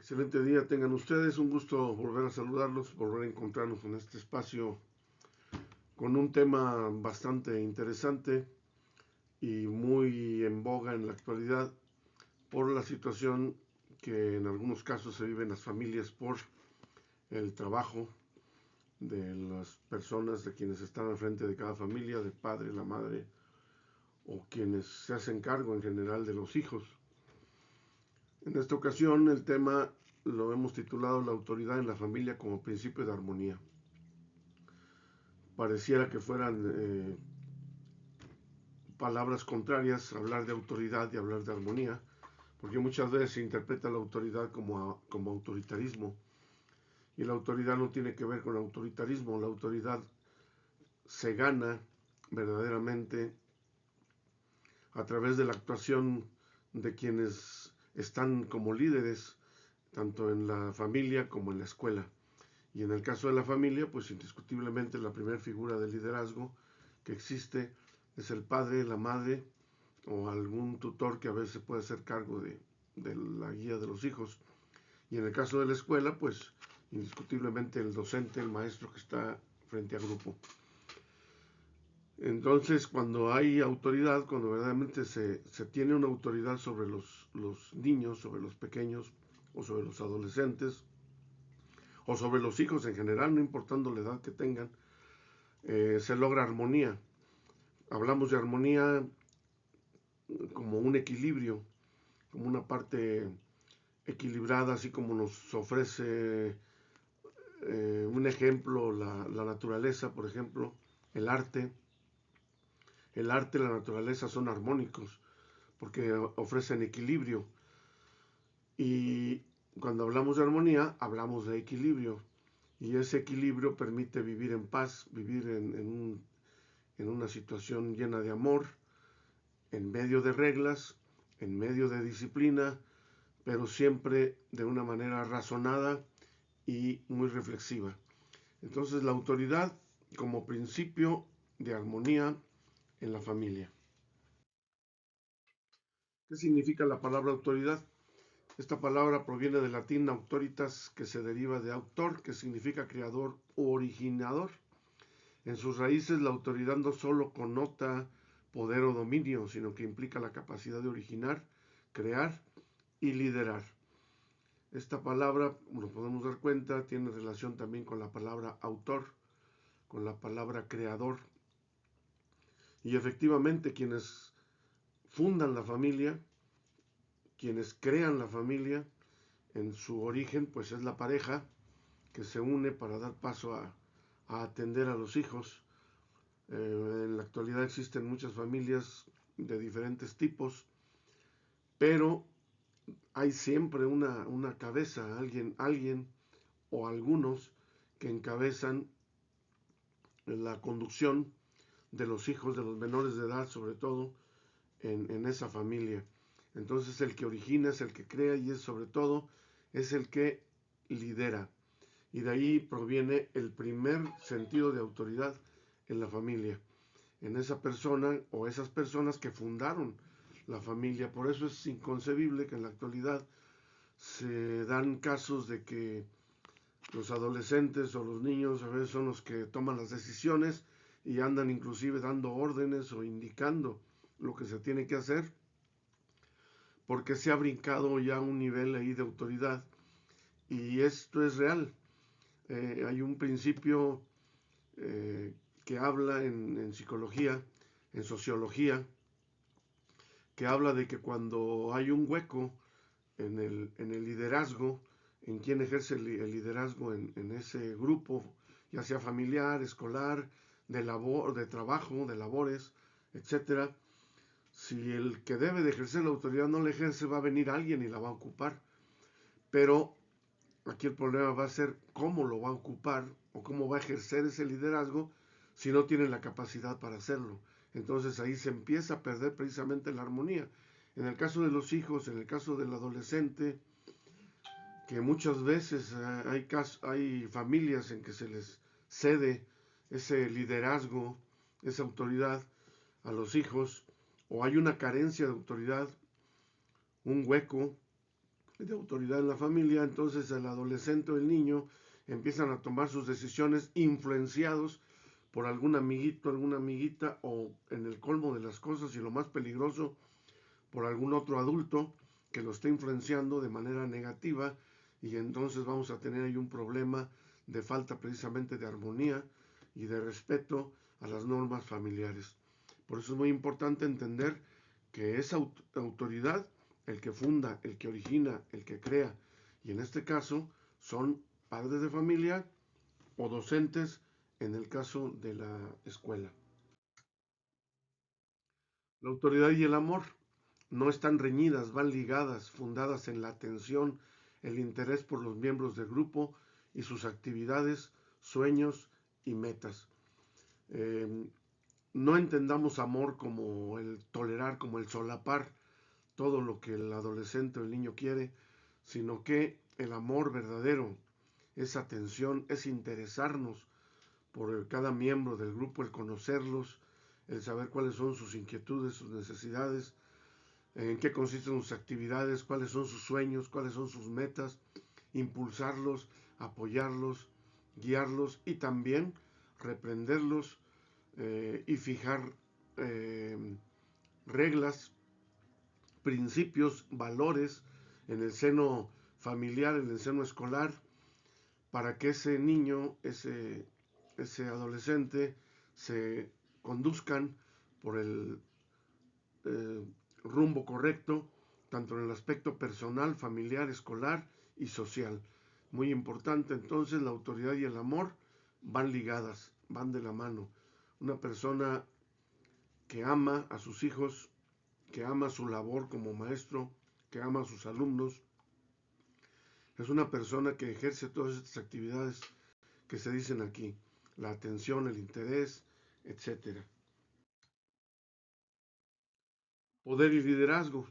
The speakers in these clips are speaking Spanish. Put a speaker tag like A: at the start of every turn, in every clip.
A: Excelente día tengan ustedes, un gusto volver a saludarlos, volver a encontrarnos en este espacio con un tema bastante interesante y muy en boga en la actualidad por la situación que en algunos casos se vive en las familias por el trabajo de las personas, de quienes están al frente de cada familia, del padre, la madre o quienes se hacen cargo en general de los hijos. En esta ocasión el tema lo hemos titulado La autoridad en la familia como principio de armonía. Pareciera que fueran palabras contrarias, hablar de autoridad y hablar de armonía, porque muchas veces se interpreta la autoridad como autoritarismo, y la autoridad no tiene que ver con autoritarismo. La autoridad se gana verdaderamente a través de la actuación de quienes están como líderes, tanto en la familia como en la escuela. Y en el caso de la familia, pues indiscutiblemente la primera figura de liderazgo que existe es el padre, la madre o algún tutor que a veces puede hacer cargo de la guía de los hijos. Y en el caso de la escuela, pues indiscutiblemente el docente, el maestro que está frente a grupo. Entonces, cuando hay autoridad, cuando verdaderamente se tiene una autoridad sobre los niños, sobre los pequeños o sobre los adolescentes, o sobre los hijos en general, no importando la edad que tengan, se logra armonía. Hablamos de armonía como un equilibrio, como una parte equilibrada, así como nos ofrece un ejemplo la naturaleza, por ejemplo, el arte. El arte y la naturaleza son armónicos porque ofrecen equilibrio. Y cuando hablamos de armonía, hablamos de equilibrio. Y ese equilibrio permite vivir en paz, vivir en una situación llena de amor, en medio de reglas, en medio de disciplina, pero siempre de una manera razonada y muy reflexiva. Entonces la autoridad como principio de armonía en la familia. ¿Qué significa la palabra autoridad? Esta palabra proviene del latín autoritas, que se deriva de autor, que significa creador o originador. En sus raíces, la autoridad no solo connota poder o dominio, sino que implica la capacidad de originar, crear y liderar. Esta palabra, nos podemos dar cuenta, tiene relación también con la palabra autor, con la palabra creador. Y efectivamente, quienes fundan la familia, quienes crean la familia, en su origen, pues es la pareja que se une para dar paso a atender a los hijos. En la actualidad existen muchas familias de diferentes tipos, pero hay siempre una cabeza, alguien o algunos que encabezan la conducción de los hijos, de los menores de edad, sobre todo en esa familia. Entonces el que origina es el que crea y es sobre todo es el que lidera. Y de ahí proviene el primer sentido de autoridad en la familia, en esa persona o esas personas que fundaron la familia. Por eso es inconcebible que en la actualidad se dan casos de que los adolescentes o los niños a veces son los que toman las decisiones y andan inclusive dando órdenes o indicando lo que se tiene que hacer, porque se ha brincado ya un nivel ahí de autoridad. Y esto es real. Hay un principio que habla en psicología, en sociología, que habla de que cuando hay un hueco en el liderazgo, en quien ejerce el liderazgo en ese grupo, ya sea familiar, escolar, de trabajo, de labores, etcétera, si el que debe de ejercer la autoridad no la ejerce, va a venir alguien y la va a ocupar. Pero aquí el problema va a ser cómo lo va a ocupar o cómo va a ejercer ese liderazgo si no tiene la capacidad para hacerlo. Entonces ahí se empieza a perder precisamente la armonía. En el caso de los hijos, en el caso del adolescente, que muchas veces hay familias en que se les cede ese liderazgo, esa autoridad a los hijos, o hay una carencia de autoridad, un hueco, de autoridad en la familia, entonces el adolescente o el niño empiezan a tomar sus decisiones influenciados por algún amiguito, alguna amiguita, o en el colmo de las cosas y lo más peligroso, por algún otro adulto que lo esté influenciando de manera negativa, y entonces vamos a tener ahí un problema de falta precisamente de armonía y de respeto a las normas familiares. Por eso es muy importante entender que esa autoridad, el que funda, el que origina, el que crea, y en este caso son padres de familia o docentes en el caso de la escuela. La autoridad y el amor no están reñidas, van ligadas, fundadas en la atención, el interés por los miembros del grupo y sus actividades, sueños y metas. Eh, no entendamos amor como el tolerar, como el solapar todo lo que el adolescente o el niño quiere, sino que el amor verdadero es atención, es interesarnos por cada miembro del grupo, el conocerlos, el saber cuáles son sus inquietudes, sus necesidades, en qué consisten sus actividades, cuáles son sus sueños, cuáles son sus metas, impulsarlos, apoyarlos, guiarlos y también reprenderlos y fijar reglas, principios, valores en el seno familiar, en el seno escolar, para que ese niño, ese adolescente, se conduzcan por el eh, rumbo correcto, tanto en el aspecto personal, familiar, escolar y social. Muy importante, entonces, la autoridad y el amor van ligadas, van de la mano. Una persona que ama a sus hijos, que ama su labor como maestro, que ama a sus alumnos, es una persona que ejerce todas estas actividades que se dicen aquí, la atención, el interés, etcétera. Poder y liderazgo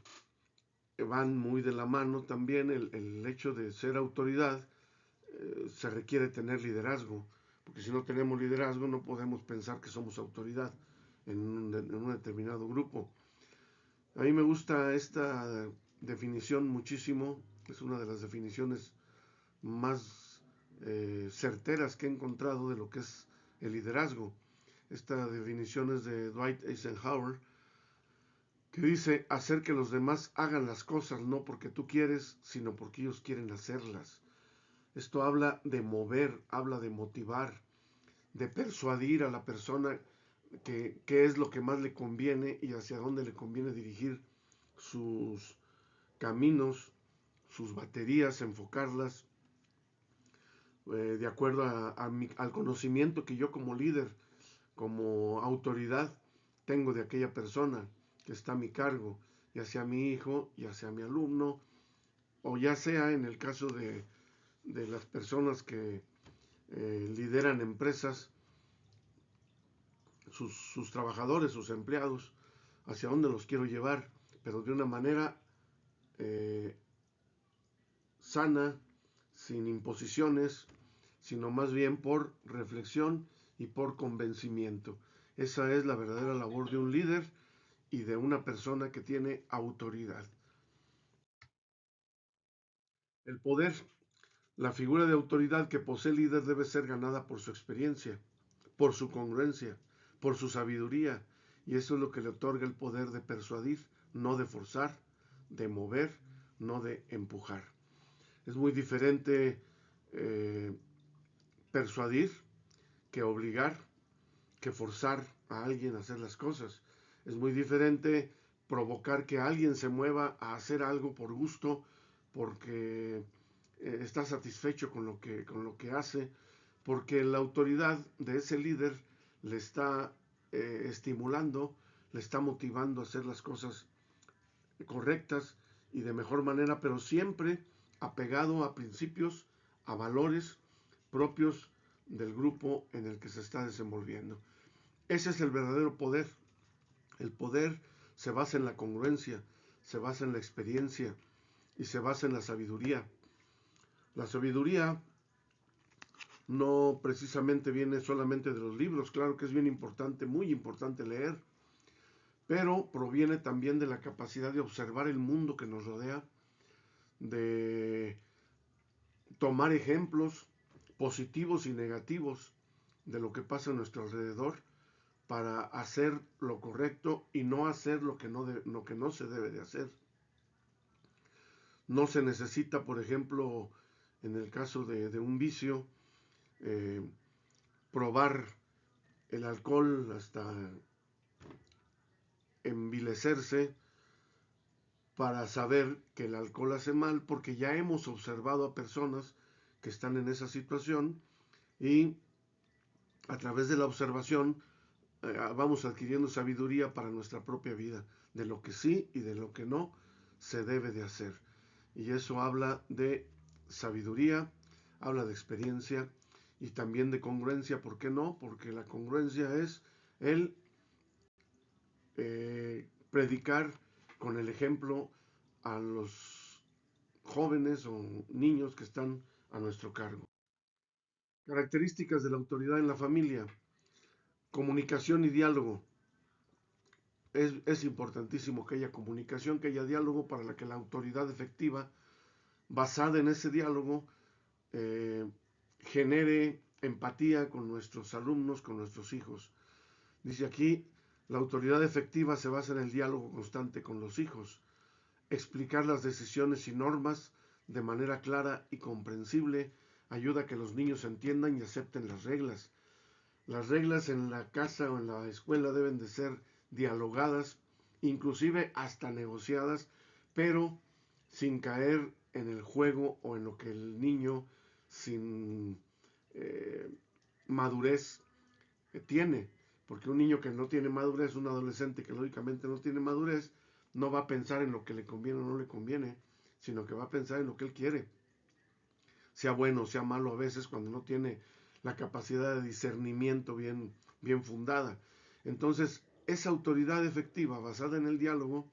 A: van muy de la mano también. El hecho de ser autoridad se requiere tener liderazgo, porque si no tenemos liderazgo no podemos pensar que somos autoridad en un determinado grupo. A mí me gusta esta definición muchísimo, es una de las definiciones más certeras que he encontrado de lo que es el liderazgo. Esta definición es de Dwight Eisenhower, que dice hacer que los demás hagan las cosas no porque tú quieres, sino porque ellos quieren hacerlas. Esto habla de mover, habla de motivar, de persuadir a la persona que qué es lo que más le conviene y hacia dónde le conviene dirigir sus caminos, sus baterías, enfocarlas de acuerdo al conocimiento que yo como líder, como autoridad, tengo de aquella persona que está a mi cargo, ya sea mi hijo, ya sea mi alumno, o ya sea en el caso de las personas que lideran empresas, sus trabajadores, sus empleados, hacia dónde los quiero llevar, pero de una manera eh, sana, sin imposiciones, sino más bien por reflexión y por convencimiento. Esa es la verdadera labor de un líder y de una persona que tiene autoridad. El poder, la figura de autoridad que posee el líder debe ser ganada por su experiencia, por su congruencia, por su sabiduría, y eso es lo que le otorga el poder de persuadir, no de forzar, de mover, no de empujar. Es muy diferente eh, persuadir que obligar, que forzar a alguien a hacer las cosas. Es muy diferente provocar que alguien se mueva a hacer algo por gusto, porque está satisfecho con lo que hace, porque la autoridad de ese líder le está estimulando, le está motivando a hacer las cosas correctas y de mejor manera, pero siempre apegado a principios, a valores propios del grupo en el que se está desenvolviendo. Ese es el verdadero poder. El poder se basa en la congruencia, se basa en la experiencia y se basa en la sabiduría. La sabiduría no precisamente viene solamente de los libros, claro que es bien importante, muy importante leer, pero proviene también de la capacidad de observar el mundo que nos rodea, de tomar ejemplos positivos y negativos de lo que pasa a nuestro alrededor para hacer lo correcto y no hacer lo que no se debe de hacer. No se necesita, por ejemplo, en el caso de un vicio, eh, probar el alcohol hasta envilecerse para saber que el alcohol hace mal, porque ya hemos observado a personas que están en esa situación y a través de la observación vamos adquiriendo sabiduría para nuestra propia vida, de lo que sí y de lo que no se debe de hacer. Y eso habla de sabiduría, habla de experiencia y también de congruencia. ¿Por qué no? Porque la congruencia es el predicar con el ejemplo a los jóvenes o niños que están a nuestro cargo. Características de la autoridad en la familia. Comunicación y diálogo. Es importantísimo que haya comunicación, que haya diálogo para que la autoridad efectiva, basada en ese diálogo, eh, genere empatía con nuestros alumnos, con nuestros hijos. Dice aquí, la autoridad efectiva se basa en el diálogo constante con los hijos, explicar las decisiones y normas de manera clara y comprensible ayuda a que los niños entiendan y acepten las reglas. Las reglas en la casa o en la escuela deben de ser dialogadas, inclusive hasta negociadas, pero sin caer en el juego o en lo que el niño sin eh, madurez tiene. Porque un niño que no tiene madurez, un adolescente que lógicamente no tiene madurez, no va a pensar en lo que le conviene o no le conviene, sino que va a pensar en lo que él quiere. Sea bueno o sea malo a veces cuando no tiene la capacidad de discernimiento bien fundada. Entonces, esa autoridad efectiva basada en el diálogo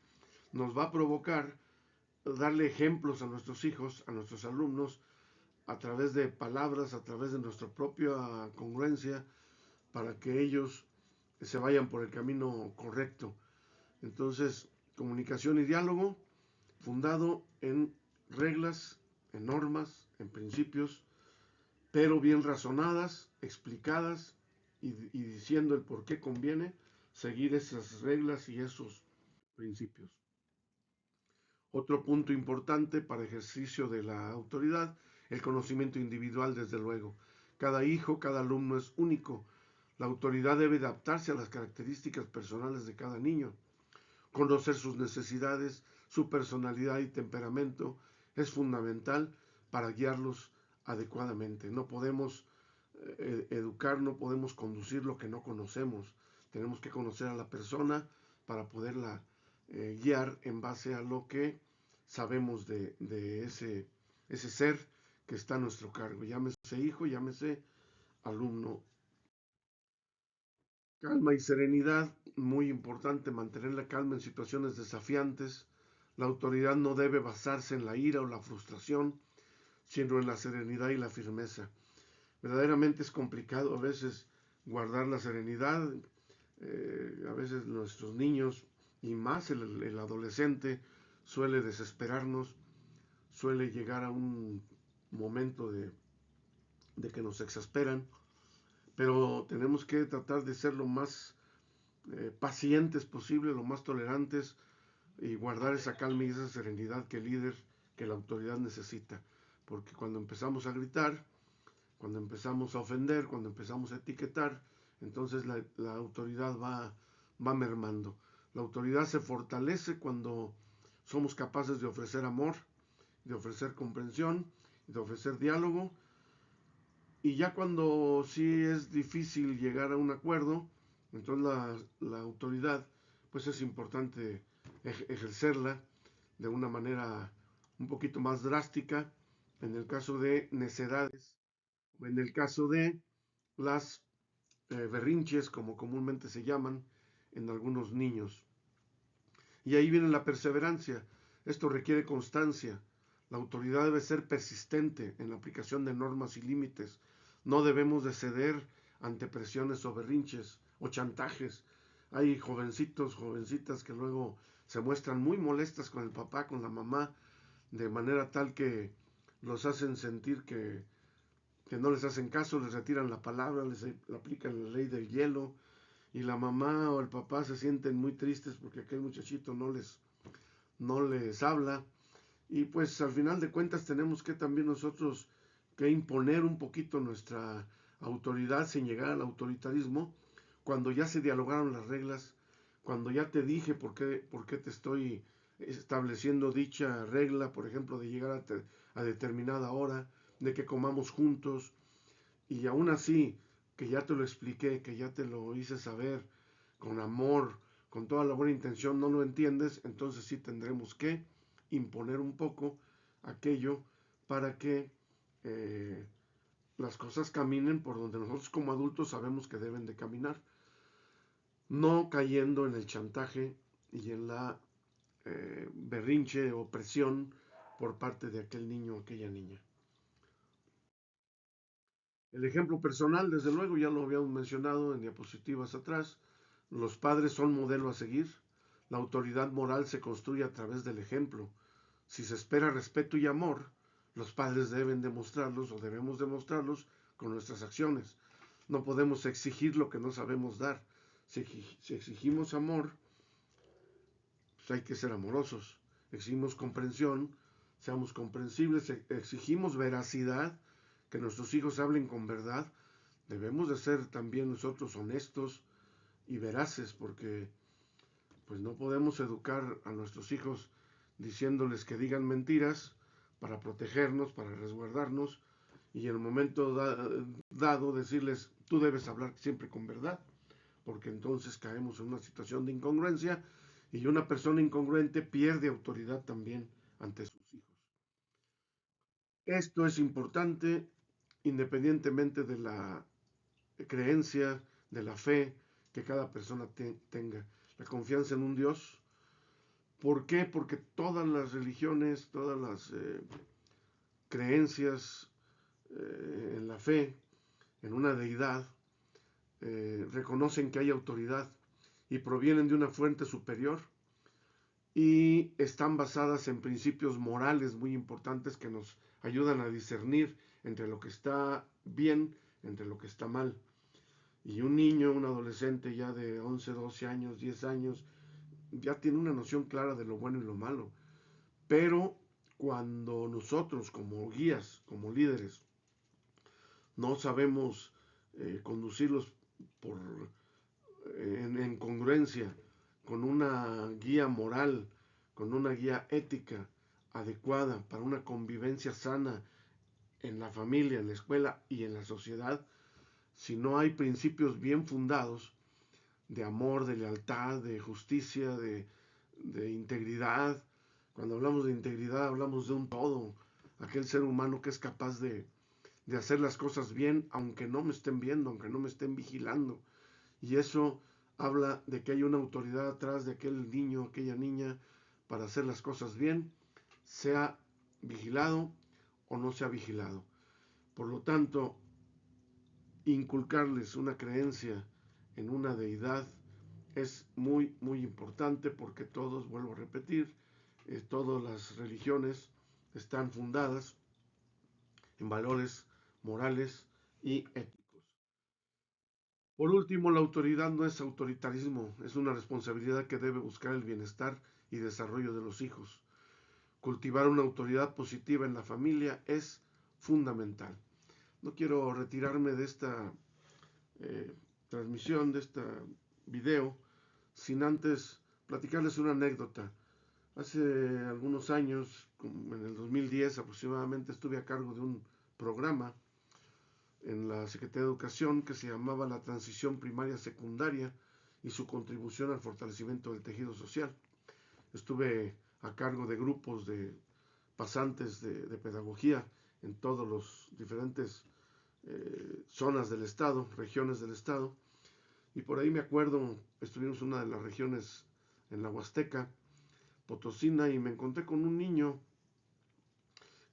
A: nos va a provocar darle ejemplos a nuestros hijos, a nuestros alumnos, a través de palabras, a través de nuestra propia congruencia, para que ellos se vayan por el camino correcto. Entonces, comunicación y diálogo fundado en reglas, en normas, en principios, pero bien razonadas, explicadas y diciendo el por qué conviene seguir esas reglas y esos principios. Otro punto importante para ejercicio de la autoridad, el conocimiento individual, desde luego. Cada hijo, cada alumno es único. La autoridad debe adaptarse a las características personales de cada niño. Conocer sus necesidades, su personalidad y temperamento es fundamental para guiarlos adecuadamente. No podemos educar, no podemos conducir lo que no conocemos. Tenemos que conocer a la persona para poderla guiar en base a lo que sabemos de ese ser que está a nuestro cargo. Llámese hijo, llámese alumno. Calma y serenidad, muy importante mantener la calma en situaciones desafiantes. La autoridad no debe basarse en la ira o la frustración, sino en la serenidad y la firmeza. Verdaderamente es complicado a veces guardar la serenidad. A veces nuestros niños y más el adolescente suele desesperarnos, suele llegar a un momento de que nos exasperan, pero tenemos que tratar de ser lo más pacientes posible, lo más tolerantes y guardar esa calma y esa serenidad que el líder, que la autoridad necesita. Porque cuando empezamos a gritar, cuando empezamos a ofender, cuando empezamos a etiquetar, entonces la autoridad va mermando. La autoridad se fortalece cuando somos capaces de ofrecer amor, de ofrecer comprensión, de ofrecer diálogo. Y ya cuando sí es difícil llegar a un acuerdo, entonces la autoridad, pues es importante ejercerla de una manera un poquito más drástica en el caso de necedades o en el caso de las berrinches, como comúnmente se llaman en algunos niños. Y ahí viene la perseverancia. Esto requiere constancia. La autoridad debe ser persistente en la aplicación de normas y límites. No debemos de ceder ante presiones o berrinches o chantajes. Hay jovencitos, jovencitas que luego se muestran muy molestas con el papá, con la mamá, de manera tal que los hacen sentir que no les hacen caso, les retiran la palabra, les aplican la ley del hielo, y la mamá o el papá se sienten muy tristes porque aquel muchachito no les habla. Y pues al final de cuentas tenemos que también nosotros que imponer un poquito nuestra autoridad sin llegar al autoritarismo, cuando ya se dialogaron las reglas, cuando ya te dije por qué te estoy estableciendo dicha regla, por ejemplo, de llegar a determinada hora, de que comamos juntos, y aún así, que ya te lo expliqué, que ya te lo hice saber, con amor, con toda la buena intención, no lo entiendes, entonces sí tendremos que imponer un poco aquello para que eh, las cosas caminen por donde nosotros como adultos sabemos que deben de caminar, no cayendo en el chantaje y en la berrinche o presión por parte de aquel niño o aquella niña. El ejemplo personal, desde luego, ya lo habíamos mencionado en diapositivas atrás, los padres son modelo a seguir, la autoridad moral se construye a través del ejemplo. Si se espera respeto y amor, los padres deben demostrarlos o debemos demostrarlos con nuestras acciones. No podemos exigir lo que no sabemos dar. Si exigimos amor, pues hay que ser amorosos. Exigimos comprensión, seamos comprensibles. Exigimos veracidad, que nuestros hijos hablen con verdad. Debemos de ser también nosotros honestos y veraces, porque pues no podemos educar a nuestros hijos diciéndoles que digan mentiras para protegernos, para resguardarnos, y en el momento dado decirles tú debes hablar siempre con verdad, porque entonces caemos en una situación de incongruencia y una persona incongruente pierde autoridad también ante sus hijos. Esto es importante independientemente de la creencia, de la fe que cada persona tenga. La confianza en un Dios. ¿Por qué? Porque todas las religiones, todas las creencias en la fe, en una deidad, reconocen que hay autoridad y provienen de una fuente superior y están basadas en principios morales muy importantes que nos ayudan a discernir entre lo que está bien, entre lo que está mal. Y un niño, un adolescente ya de 11, 12 años, 10 años, ya tiene una noción clara de lo bueno y lo malo. Pero cuando nosotros como guías, como líderes, no sabemos conducirlos por, en congruencia con una guía moral, con una guía ética adecuada para una convivencia sana en la familia, en la escuela y en la sociedad, si no hay principios bien fundados de amor, de lealtad, de justicia, de integridad. Cuando hablamos de integridad hablamos de un todo, aquel ser humano que es capaz de hacer las cosas bien aunque no me estén viendo, aunque no me estén vigilando. Y eso habla de que hay una autoridad atrás de aquel niño, aquella niña, para hacer las cosas bien, sea vigilado o no sea vigilado. Por lo tanto, inculcarles una creencia en una deidad es muy, muy importante porque todos, vuelvo a repetir, todas las religiones están fundadas en valores morales y éticos. Por último, la autoridad no es autoritarismo, es una responsabilidad que debe buscar el bienestar y desarrollo de los hijos. Cultivar una autoridad positiva en la familia es fundamental. No quiero retirarme de esta eh, transmisión, de este video, sin antes platicarles una anécdota. Hace algunos años, como en el 2010 aproximadamente, estuve a cargo de un programa en la Secretaría de Educación que se llamaba La Transición Primaria Secundaria y su contribución al fortalecimiento del tejido social. Estuve a cargo de grupos de pasantes de pedagogía en todos los diferentes zonas del estado, regiones del estado, y por ahí me acuerdo, estuvimos en una de las regiones en la Huasteca Potosina y me encontré con un niño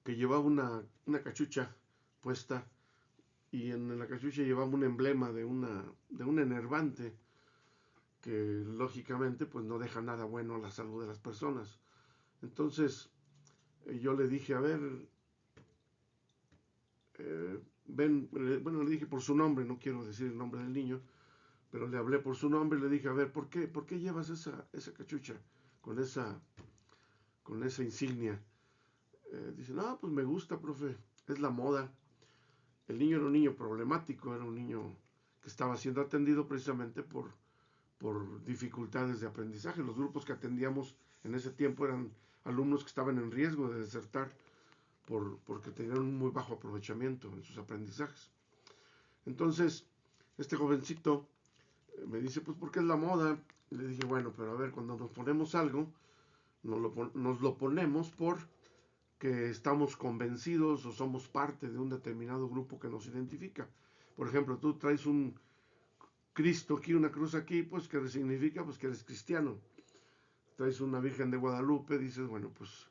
A: que llevaba una cachucha puesta y en la cachucha llevaba un emblema de un enervante que lógicamente pues no deja nada bueno a la salud de las personas. Entonces yo le dije, a ver, ven, bueno, le dije por su nombre, no quiero decir el nombre del niño, pero le hablé por su nombre y le dije, a ver, por qué llevas esa cachucha con con esa insignia? Dice, no, pues me gusta, profe, es la moda. El niño era un niño problemático, era un niño que estaba siendo atendido precisamente por dificultades de aprendizaje. Los grupos que atendíamos en ese tiempo eran alumnos que estaban en riesgo de desertar porque tenían un muy bajo aprovechamiento en sus aprendizajes. Entonces, este jovencito me dice, pues porque es la moda. Le dije, bueno, pero a ver, cuando nos ponemos algo, nos lo ponemos porque estamos convencidos o somos parte de un determinado grupo que nos identifica. Por ejemplo, tú traes un Cristo aquí, una cruz aquí, pues que significa pues que eres cristiano. Traes una Virgen de Guadalupe, dices, bueno, pues,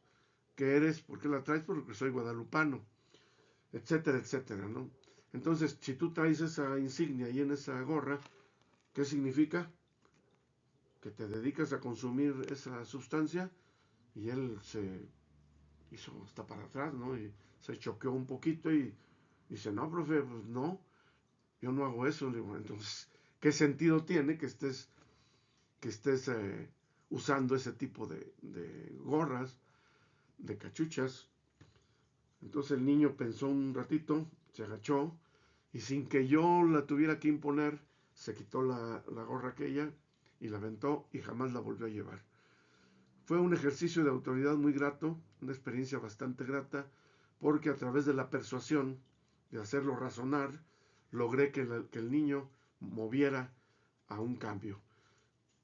A: ¿qué eres? ¿Por qué la traes? Porque soy guadalupano, etcétera, etcétera, ¿no? Entonces, si tú traes esa insignia y en esa gorra, ¿qué significa? Que te dedicas a consumir esa sustancia. Y él se hizo hasta para atrás, ¿no? Y se choqueó un poquito y dice, no, profe, pues no, yo no hago eso. Le digo, entonces, ¿qué sentido tiene que estés usando ese tipo de gorras, de cachuchas? Entonces el niño pensó un ratito, se agachó y sin que yo la tuviera que imponer, se quitó la gorra aquella y la aventó y jamás la volvió a llevar. Fue un ejercicio de autoridad muy grato, una experiencia bastante grata, porque a través de la persuasión, de hacerlo razonar, logré que el niño moviera a un cambio.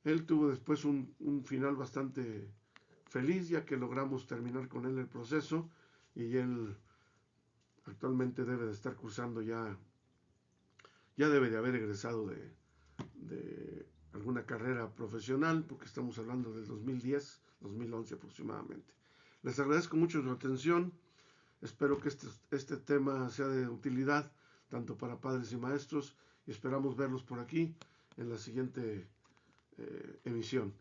A: Él tuvo después un final bastante feliz, ya que logramos terminar con él el proceso y él actualmente debe de estar cursando ya debe de haber egresado de alguna carrera profesional, porque estamos hablando del 2010, 2011 aproximadamente. Les agradezco mucho su atención, espero que este tema sea de utilidad tanto para padres y maestros y esperamos verlos por aquí en la siguiente emisión.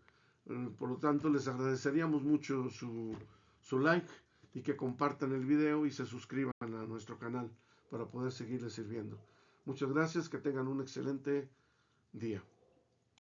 A: Por lo tanto, les agradeceríamos mucho su like y que compartan el video y se suscriban a nuestro canal para poder seguirles sirviendo. Muchas gracias, que tengan un excelente día.